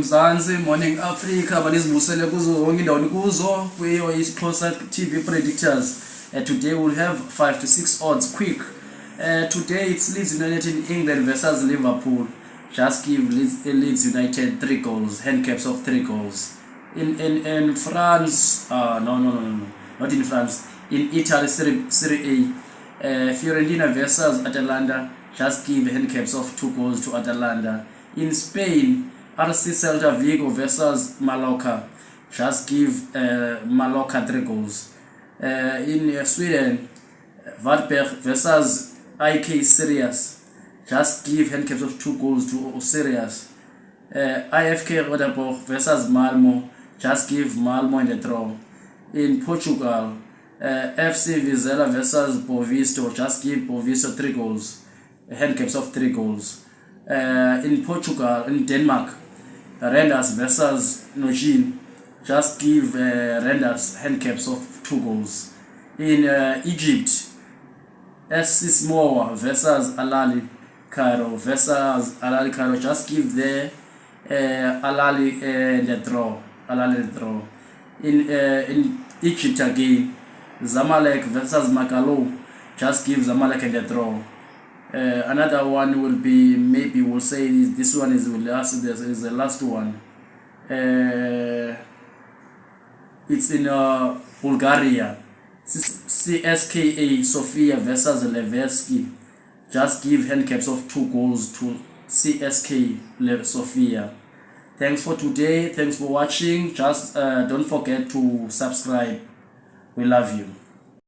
Mzansi, morning Africa, banizibusele kuzo zonke indawo nikuzo kuyo xhosa TV predictors. Today we'll have 5 to 6 odds quick. Today it's Leeds United in England versus Liverpool. Just give Leeds United 3 goals, handicaps of 3 goals. In France, no, not in France. In Italy, Serie A, Fiorentina versus Atalanta. Just give handicaps of 2 goals to Atalanta. In Spain, RC Celta Vigo versus Mallorca. Just give Mallorca 3 goals. In Sweden, Varberg versus IK Sirius. Just give handicaps of 2 goals to Sirius. IFK Rotterdam versus Malmo. Just give Malmo in the draw. In Portugal, FC Vizela versus Bovisto. Just give Bovisto 3 goals. Handicaps of 3 goals. In Portugal, in Denmark, Renders versus Nojin. Just give Renders handicaps of 2 goals. In Egypt, SC Smoa versus Alali Cairo just give the Alali the draw. In Egypt again, Zamalek versus Maqolo. Just give Zamalek in the draw. Another one will be, maybe we'll say this one is the last one. It's in Bulgaria. CSKA Sofia versus Levski. Just give handicaps of 2 goals to CSK Sofia. Thanks for today. Thanks for watching. Just don't forget to subscribe. We love you.